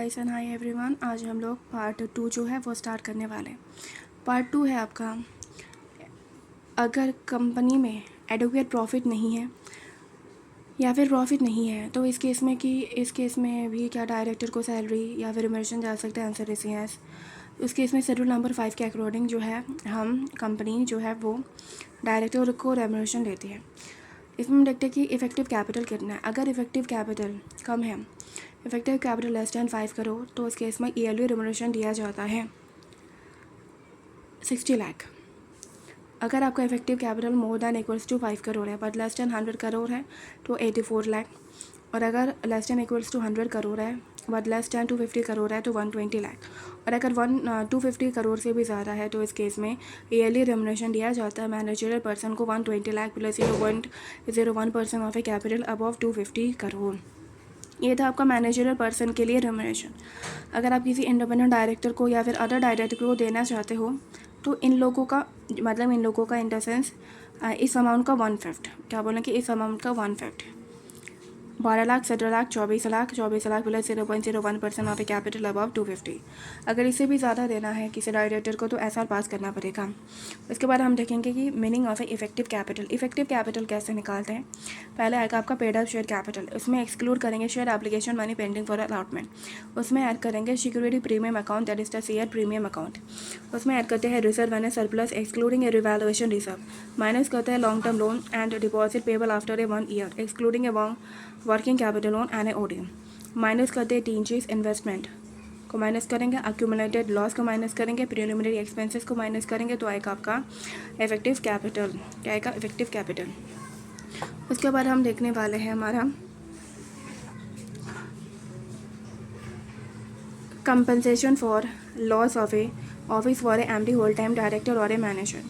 Guys and hi everyone. आज हम लोग पार्ट 2 जो है वो स्टार्ट करने वाले हैं। पार्ट 2 है आपका, अगर कंपनी में एडुकेट प्रॉफिट नहीं है या फिर प्रॉफिट नहीं है तो इस केस में भी क्या डायरेक्टर को सैलरी या फिर रिमर्शन जा सकते हैं? Answer is yes. उस केस में शेड्यूल नंबर 5 के अकॉर्डिंग जो है हम कंपनी जो है वो डायरेक्टर को रेमोनेशन देती है। इसमें हम देखते हैं कि इफ़ेक्टिव कैपिटल कितना है। अगर इफ़ेक्टिव कैपिटल कम है, effective capital less than 5 crore, तो उस केस में ईयरली रिमोनेशन दिया जाता है 60 लाख। अगर आपका effective capital more than equals to 5 crore है बट लेस दैन 100 करोड़ है तो 84 लाख। और अगर less than equals to 100 crore है बट लेस दैन 250 करोड़ है तो 120 लाख। और अगर 250 करोड़ से भी ज़्यादा है तो इस केस में ईयरली रेमोनेशन दिया जाता है मैनेजरियल पर्सन को 120 lakh plus 0.01% of A capital above 250 crore. ये था आपका मैनेजरियल पर्सन के लिए रेम्यूनरेशन। अगर आप किसी इंडिपेंडेंट डायरेक्टर को या फिर अदर डायरेक्टर को देना चाहते हो तो इन लोगों का इन द सेंस इस अमाउंट का 1/5, क्या बोलें कि इस अमाउंट का 1/5 12 lakh, 17 lakh, 24 lakh, 24 lakh plus 0.01% of A capital above 250। अगर इससे भी ज़्यादा देना है किसी डायरेक्टर को तो SR पास करना पड़ेगा। उसके बाद हम देखेंगे कि meaning of A effective capital. Effective capital कैसे निकालते हैं? पहले आएगा आपका पेड अप शेयर कैपिटल। उसमें एक्सक्लूड करेंगे share application money pending for allotment. उसमें ऐड करेंगे security premium account, that is the share premium account. उसमें ऐड करते हैं reserve and surplus excluding A revaluation reserve. Minus करते हैं long term loan and deposit payable after a 1 year excluding a working capital loan and a OD. Minus करते हैं 3 चीज़, investment को minus करेंगे, अक्यूमुलेटेड लॉस को माइनस करेंगे, preliminary expenses को माइनस करेंगे, तो आएगा आपका इफेक्टिव कैपिटल। क्या आएगा? Effective capital. उसके बाद हम देखने वाले हैं हमारा compensation for loss of a office for a MD whole time director और ए मैनेजर।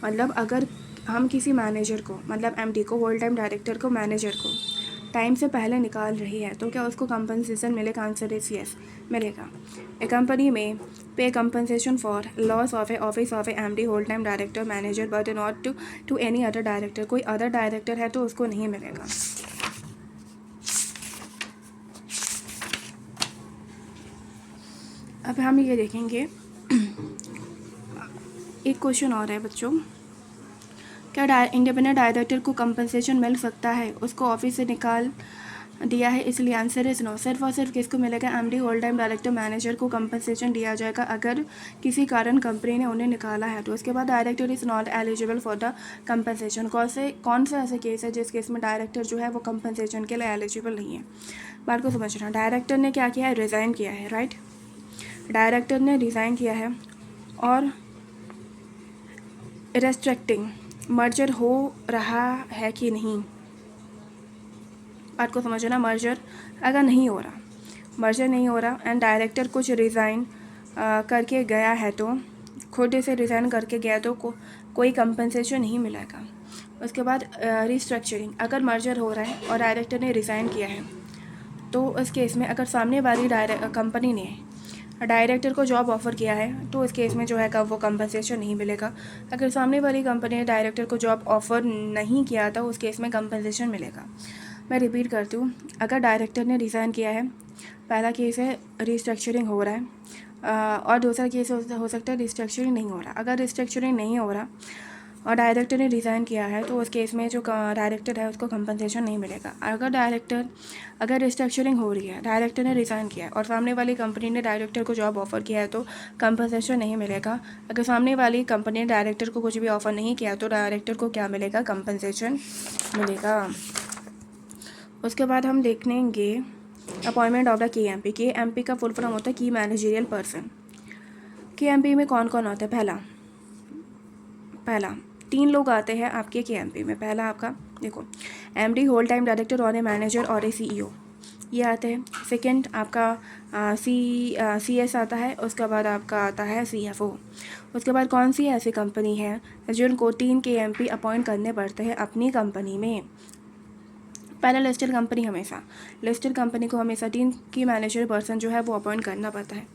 मतलब अगर हम किसी मैनेजर को, मतलब MD को, होल टाइम डायरेक्टर को, मैनेजर को टाइम से पहले निकाल रही है तो क्या उसको कंपनसेशन मिलेगा? आंसर इज यस, मिलेगा। ए कंपनी में पे compensation for loss of a office of a MD whole time director manager but not to any other director. कोई अदर डायरेक्टर है तो उसको नहीं मिलेगा। अब हम ये देखेंगे, एक क्वेश्चन और है बच्चों, क्या इंडिपेंडेंट डायरेक्टर को कंपनसेशन मिल सकता है? उसको ऑफिस से निकाल दिया है इसलिए। Answer is no. सिर्फ और सिर्फ किसको मिलेगा? MD whole time director manager को कंपनसेशन दिया जाएगा अगर किसी कारण कंपनी ने उन्हें निकाला है तो। उसके बाद director is not eligible for the compensation. कौन से ऐसे केस है जिस केस में डायरेक्टर जो है वो कंपनसेशन के लिए एलिजिबल नहीं है? बात को समझना। डायरेक्टर ने क्या किया है? रिज़ाइन किया है, राइट। डायरेक्टर ने रिज़ाइन किया है और रेस्ट्रिक्टिंग मर्जर हो रहा है कि नहीं? बात को समझना। मर्जर अगर नहीं हो रहा, मर्जर नहीं हो रहा एंड डायरेक्टर कुछ रिज़ाइन करके गया है तो, खुद से रिज़ाइन करके गया तो कोई कंपनसेशन नहीं मिलेगा। उसके बाद रिस्ट्रक्चरिंग। अगर मर्जर हो रहा है और डायरेक्टर ने रिज़ाइन किया है तो उस केस में अगर सामने वाली कंपनी ने डायरेक्टर को जॉब ऑफ़र किया है तो इस केस में जो है वो कंपनसेशन नहीं मिलेगा। अगर सामने वाली कंपनी ने डायरेक्टर को जॉब ऑफ़र नहीं किया तो उस केस में कंपनसेशन मिलेगा। मैं रिपीट करती हूँ, अगर डायरेक्टर ने रिज़ाइन किया है, पहला केस है रिस्ट्रक्चरिंग हो रहा है और दूसरा केस हो सकता है रिस्ट्रक्चरिंग नहीं हो रहा। अगर रिस्ट्रक्चरिंग नहीं हो रहा और डायरेक्टर ने रिज़ाइन किया है तो उस केस में जो डायरेक्टर है उसको कंपनसेशन नहीं मिलेगा। अगर रिस्ट्रक्चरिंग हो रही है, डायरेक्टर ने रिज़ाइन किया है और सामने वाली कंपनी ने डायरेक्टर को जॉब ऑफ़र किया है तो कंपनसेशन नहीं मिलेगा। अगर सामने वाली कंपनी ने डायरेक्टर को कुछ भी ऑफ़र नहीं किया तो डायरेक्टर को क्या मिलेगा? कंपनसेशन मिलेगा। उसके बाद हम देखेंगे appointment of the KMP। KMP का फुल फॉर्म होता है की मैनेजरियल पर्सन। KMP में कौन कौन होता है? पहला 3 लोग आते हैं आपके KMP में। पहला आपका देखो, MD होल टाइम डायरेक्टर और ए मैनेजर और ए CEO, ये आते हैं। सेकंड आपका CS आता है। उसके बाद आपका आता है CFO। उसके बाद कौन सी ऐसी कंपनी है जिनको 3 KMP अपॉइंट करने पड़ते हैं अपनी कंपनी में? पहला लिस्टेड कंपनी को हमेशा 3 की मैनेजर पर्सन जो है वो अपॉइंट करना पड़ता है।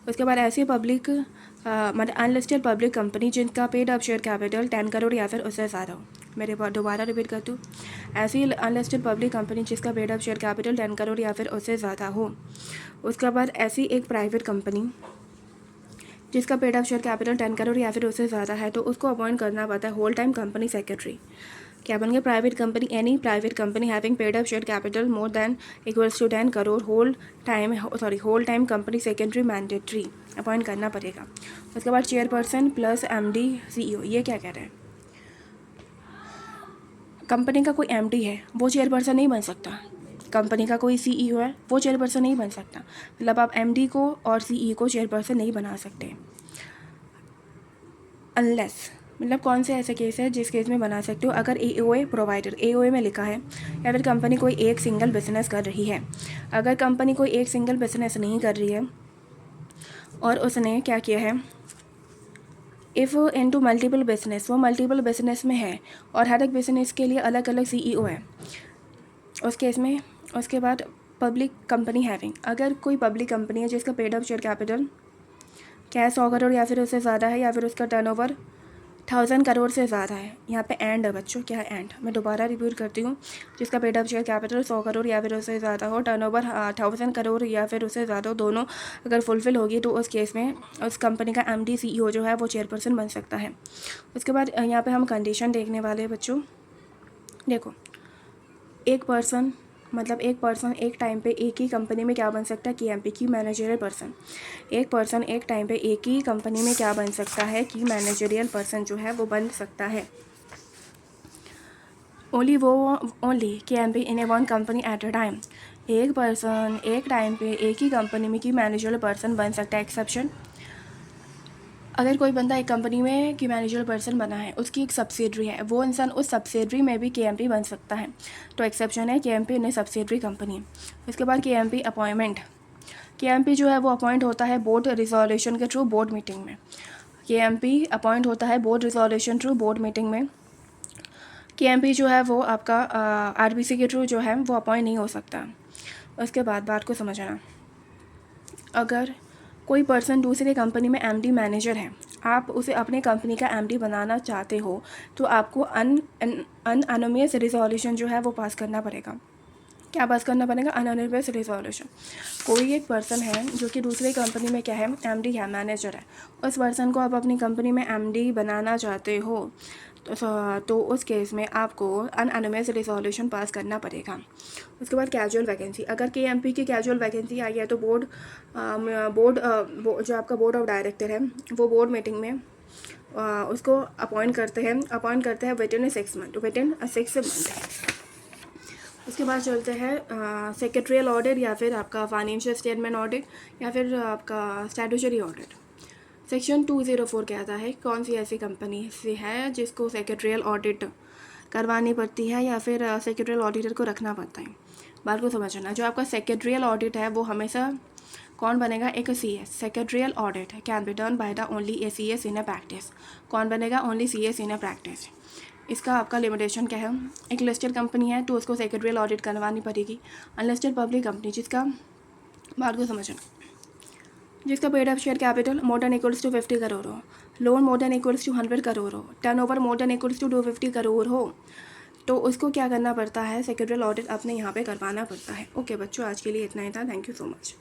उसके बाद ऐसी पब्लिक मतलब अनलिस्टेड पब्लिक कंपनी जिनका paid up share capital 10 crore या फिर उससे ज़्यादा हो। मेरे बार दोबारा रिपीट करती हूँ, ऐसी अनलिस्टेड पब्लिक कंपनी जिसका paid up share capital 10 crore या फिर उससे ज़्यादा हो। उसके बाद ऐसी एक प्राइवेट कंपनी जिसका paid up share capital 10 crore या फिर उससे ज़्यादा है, तो उसको अपॉइंट करना पड़ता है होल टाइम कंपनी सेक्रेटरी। क्या बन गया? Private company, any private company having paid up share capital more than equals to 10 crore whole time company secretary mandatory appoint करना पड़ेगा। उसके बाद चेयरपर्सन प्लस एमडी सीईओ। ये क्या कह रहे हैं? कंपनी का कोई एमडी है वो चेयरपर्सन नहीं बन सकता, कंपनी का कोई सीईओ है वो चेयरपर्सन नहीं बन सकता, मतलब आप एमडी को और सीईओ को चेयरपर्सन नहीं बना सकते अनलेस, मतलब कौन से ऐसे केस है जिस केस में बना सकते हो? अगर एओए प्रोवाइडर, एओए में लिखा है, या फिर कंपनी कोई एक सिंगल बिजनेस कर रही है। अगर कंपनी कोई एक सिंगल बिजनेस नहीं कर रही है और उसने क्या किया है, इफ़ इनटू मल्टीपल बिजनेस, वो मल्टीपल बिजनेस में है और हर एक बिजनेस के लिए अलग अलग सीईओ है, उस केस में। उसके बाद पब्लिक कंपनी हैविंग, अगर कोई पब्लिक कंपनी है जिसका पेड अप शेयर कैपिटल क्या है 100 करोड़ या फिर उससे ज़्यादा है, या फिर उसका टर्नओवर 1000 करोड़ से ज़्यादा है। यहाँ पे एंड है बच्चों, क्या है एंड? मैं दोबारा रिपीट करती हूँ, जिसका paid up share capital 100 crore या फिर उससे ज़्यादा हो, टर्नओवर 1000 करोड़ या फिर उससे ज़्यादा हो, दोनों अगर फुलफ़िल होगी तो उस केस में उस कंपनी का एमडी सीईओ जो है वो चेयरपर्सन बन सकता है। उसके बाद यहाँ पर हम कंडीशन देखने वाले हैं बच्चों। देखो, एक पर्सन एक टाइम पे एक ही कंपनी में क्या बन सकता है? केएमपी की मैनेजरियल पर्सन। एक पर्सन एक टाइम पे एक ही कंपनी में क्या बन सकता है? की मैनेजरियल पर्सन जो है वो बन सकता है। Only KMP in A one company at a time. एक पर्सन एक टाइम पे एक ही कंपनी में की मैनेजरियल पर्सन बन सकता है। एक्सेप्शन, अगर कोई बंदा एक कंपनी में की मैनेजर पर्सन बना है, उसकी एक सब्सिडरी है, वो इंसान उस सब्सिडरी में भी केएमपी बन सकता है, तो एक्सेप्शन है केएमपी इन सब्सिडरी कंपनी। उसके बाद केएमपी अपॉइंटमेंट, केएमपी जो है वो अपॉइंट होता है बोर्ड रिजोल्यूशन के थ्रू बोर्ड मीटिंग में। केएमपी अपॉइंट होता है board resolution through board meeting में। केएमपी जो है वो आपका आरबीसी के थ्रू जो है वो अपॉइंट नहीं हो सकता। उसके बाद बात को समझना, अगर कोई पर्सन दूसरे कंपनी में एमडी मैनेजर है, आप उसे अपने कंपनी का एमडी बनाना चाहते हो, तो आपको अनअनोनिमस रिजोल्यूशन जो है वो पास करना पड़ेगा। क्या पास करना पड़ेगा? अनअनोनिमस रिजोल्यूशन। कोई एक पर्सन है जो कि दूसरे कंपनी में क्या है, एमडी है, मैनेजर है, उस पर्सन को आप अपनी कंपनी में एमडी बनाना चाहते हो, तो उस केस में आपको अनअनोनिमस रिजोल्यूशन पास करना पड़ेगा। उसके बाद कैजुअल वैकेंसी, अगर केएमपी की कैजुअल वैकेंसी आई है तो बोर्ड जो आपका बोर्ड ऑफ डायरेक्टर है वो बोर्ड मीटिंग में उसको अपॉइंट करते हैं विद इन 6 मंथ। उसके बाद चलते हैं सेक्रेटरियल ऑडिट या फिर आपका फाइनेंशियल स्टेटमेंट ऑडिट या फिर आपका स्टैट्यूटरी ऑडिट। सेक्शन 204 कहता है कौन सी ऐसी कंपनी से है जिसको सेक्रेटरियल ऑडिट करवानी पड़ती है या फिर सेक्रेटरियल ऑडिटर को रखना पड़ता है। बात को समझना, जो आपका सेक्रेटरियल ऑडिट है वो हमेशा कौन बनेगा? एक CS. Secretarial audit can be done by the only A CS in a practice. कौन बनेगा? Only CS in a practice. इसका आपका लिमिटेशन क्या है? एक लिस्टेड कंपनी है तो उसको सेक्रेटरियल ऑडिट करवानी पड़ेगी। अनलिस्टेड पब्लिक कंपनी जिसका, बात को समझना, जिसका paid up share capital more than equals to 50 crore हो, loan more than equals to 100 crore हो, turnover more than equals to 250 crore हो, तो उसको क्या करना पड़ता है? सेक्रेटरियल ऑडिट अपने यहाँ पे करवाना पड़ता है। ओके बच्चों, आज के लिए इतना ही था। Thank you so much.